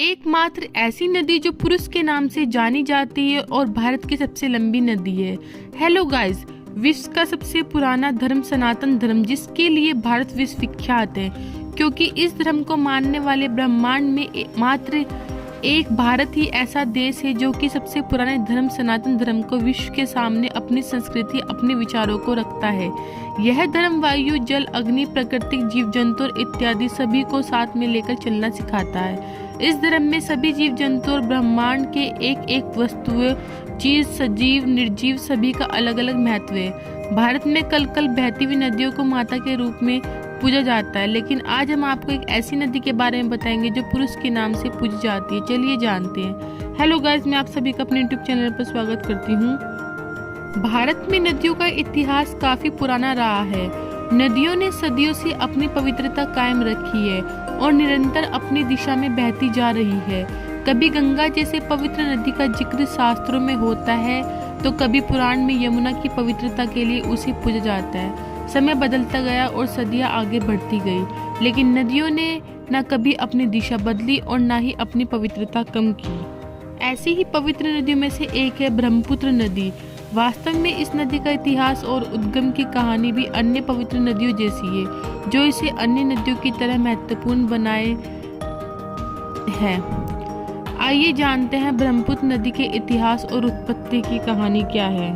एकमात्र ऐसी नदी जो पुरुष के नाम से जानी जाती है और भारत की सबसे लंबी नदी है। हेलो गाइस, विश्व का सबसे पुराना धर्म सनातन धर्म, जिसके लिए भारत विश्व विख्यात है, क्योंकि इस धर्म को मानने वाले ब्रह्मांड में मात्र एक भारत ही ऐसा देश है जो कि सबसे पुराने धर्म सनातन धर्म को विश्व के सामने अपनी संस्कृति, अपने विचारों को रखता है। यह धर्म वायु, जल, अग्नि, प्राकृतिक जीव जंतु इत्यादि सभी को साथ में लेकर चलना सिखाता है। इस धर्म में सभी जीव जंतु और ब्रह्मांड के एक एक वस्तु, चीज, सजीव, निर्जीव सभी का अलग अलग महत्व है। भारत में कल कल बहती हुई नदियों को माता के रूप में पूजा जाता है, लेकिन आज हम आपको एक ऐसी नदी के बारे में बताएंगे जो पुरुष के नाम से पूजी जाती है। चलिए जानते हैं। हेलो गाइस, मैं आप सभी का अपने यूट्यूब चैनल पर स्वागत करती हूँ। भारत में नदियों का इतिहास काफी पुराना रहा है। नदियों ने सदियों से अपनी पवित्रता कायम रखी है और निरंतर अपनी दिशा में बहती जा रही है। कभी गंगा जैसे पवित्र नदी का जिक्र शास्त्रों में होता है, तो कभी पुराण में यमुना की पवित्रता के लिए उसे पूजा जाता है। समय बदलता गया और सदियां आगे बढ़ती गई, लेकिन नदियों ने न कभी अपनी दिशा बदली और न ही अपनी पवित्रता कम की। ऐसी ही पवित्र नदियों में से एक है ब्रह्मपुत्र नदी। वास्तव में इस नदी का इतिहास और उद्गम की कहानी भी अन्य पवित्र नदियों जैसी है, जो इसे अन्य नदियों की तरह महत्वपूर्ण बनाए है। आइए जानते हैं ब्रह्मपुत्र नदी के इतिहास और उत्पत्ति की कहानी क्या है।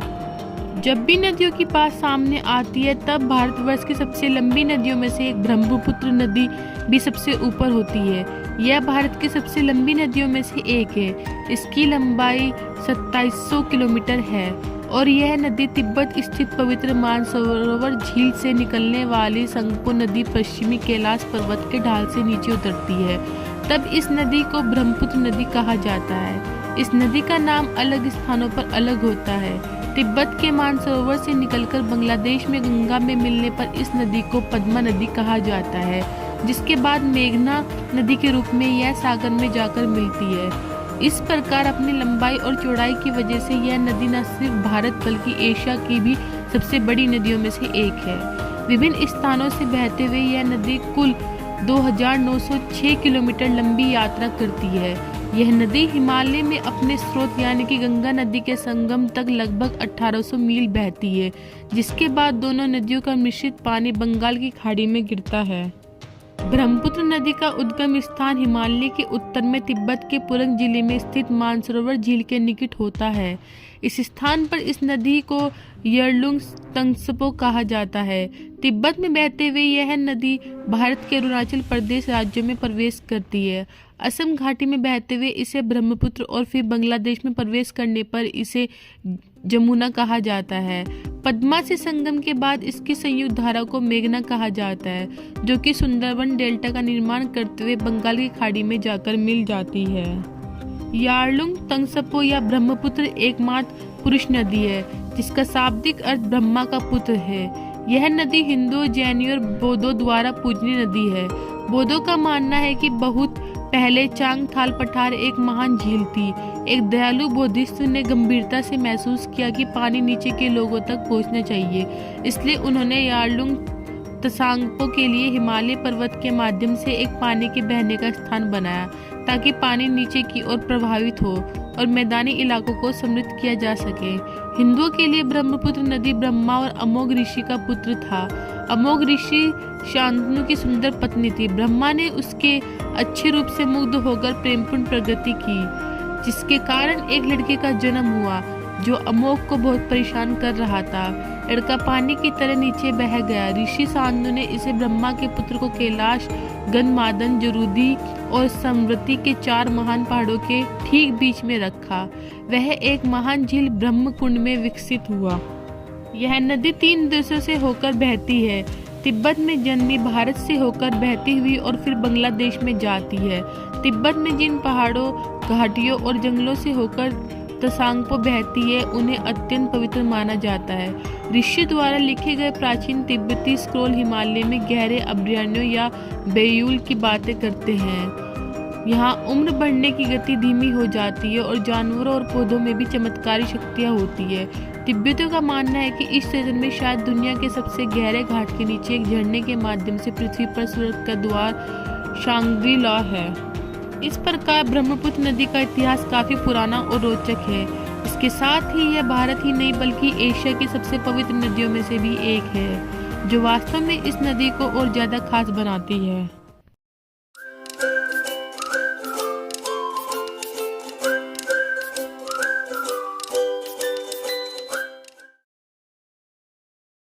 जब भी नदियों की बात सामने आती है, तब भारतवर्ष की सबसे लंबी नदियों में से एक ब्रह्मपुत्र नदी भी सबसे ऊपर होती है। यह भारत की सबसे लंबी नदियों में से एक है। इसकी लंबाई 2700 किलोमीटर है और यह नदी तिब्बत स्थित पवित्र मानसरोवर झील से निकलने वाली संगपो नदी पश्चिमी कैलाश पर्वत के ढाल से नीचे उतरती है। तब इस नदी को ब्रह्मपुत्र नदी कहा जाता है। इस नदी का नाम अलग स्थानों पर अलग होता है। तिब्बत के मानसरोवर से निकलकर बांग्लादेश में गंगा में मिलने पर इस नदी को पद्मा नदी कहा जाता है, जिसके बाद मेघना नदी के रूप में यह सागर में जाकर मिलती है। इस प्रकार अपनी लंबाई और चौड़ाई की वजह से यह नदी न सिर्फ भारत बल्कि एशिया की भी सबसे बड़ी नदियों में से एक है। विभिन्न स्थानों से बहते हुए यह नदी कुल 2906 किलोमीटर लंबी यात्रा करती है। यह नदी हिमालय में अपने स्रोत यानी कि गंगा नदी के संगम तक लगभग 1800 मील बहती है, जिसके बाद दोनों नदियों का मिश्रित पानी बंगाल की खाड़ी में गिरता है। ब्रह्मपुत्र नदी का उद्गम स्थान हिमालय के उत्तर में तिब्बत के पुरंग जिले में स्थित मानसरोवर झील के निकट होता है। इस स्थान पर इस नदी को यरलुंग तंगसपो कहा जाता है। तिब्बत में बहते हुए यह नदी भारत के अरुणाचल प्रदेश राज्य में प्रवेश करती है। असम घाटी में बहते हुए इसे ब्रह्मपुत्र और फिर बांग्लादेश में प्रवेश करने पर इसे जमुना कहा जाता है। पद्मा से संगम के बाद इसकी संयुक्त धारा को मेघना कहा जाता है, जो कि सुंदरबन डेल्टा का निर्माण करते हुए बंगाल की खाड़ी में जाकर मिल जाती है। यारलुंग तंगसपो या ब्रह्मपुत्र एकमात्र पुरुष नदी है, जिसका शाब्दिक अर्थ ब्रह्मा का पुत्र है। यह नदी हिंदू, जैनियों और बौद्धों द्वारा पूजनीय नदी है। बौद्धों का मानना है कि बहुत पहले चांगथाल पठार एक महान झील थी। एक दयालु बोधिसत्व ने गंभीरता से महसूस किया कि पानी नीचे के लोगों तक पहुंचना चाहिए, इसलिए उन्होंने यारलुंग तसांगपो के लिए हिमालय पर्वत के माध्यम से एक पानी के बहने का स्थान बनाया, ताकि पानी नीचे की ओर प्रवाहित हो और मैदानी इलाकों को समृद्ध किया जा सके। हिंदुओं के लिए ब्रह्मपुत्र नदी ब्रह्मा और अमोघ ऋषि का पुत्र था। अमोघ ऋषि शांतनु की सुंदर पत्नी थी। ब्रह्मा ने उसके अच्छे रूप से मुग्ध होकर प्रेमपूर्ण प्रगति की, जिसके कारण एक लड़के का जन्म हुआ जो अमोघ को बहुत परेशान कर रहा था। लड़का पानी की तरह नीचे बह गया। ऋषि शांतनु ने इसे ब्रह्मा के पुत्र को कैलाश, गंधमादन, जरूदी और समृद्धि के 4 महान पहाड़ों के ठीक बीच में रखा। वह एक महान झील ब्रह्मकुंड में विकसित हुआ। यह नदी 3 देशों से होकर बहती है। तिब्बत में जन्मी, भारत से होकर बहती हुई और फिर बांग्लादेश में जाती है। तिब्बत में जिन पहाड़ों, घाटियों और जंगलों से होकर तसांगपो बहती है, उन्हें अत्यंत पवित्र माना जाता है। ऋषि द्वारा लिखे गए प्राचीन तिब्बती स्क्रोल हिमालय में गहरे अभयारण्यों या बेयूल की बातें करते हैं। यहाँ उम्र बढ़ने की गति धीमी हो जाती है और जानवरों और पौधों में भी चमत्कारी शक्तियाँ होती है। तिब्बतियों का मानना है कि इस क्षेत्र में शायद दुनिया के सबसे गहरे घाट के नीचे एक झरने के माध्यम से पृथ्वी पर स्वर्ग का द्वार शांग्री ला है। इस प्रकार ब्रह्मपुत्र नदी का इतिहास काफी पुराना और रोचक है। इसके साथ ही यह भारत ही नहीं बल्कि एशिया की सबसे पवित्र नदियों में से भी एक है, जो वास्तव में इस नदी को और ज्यादा खास बनाती है।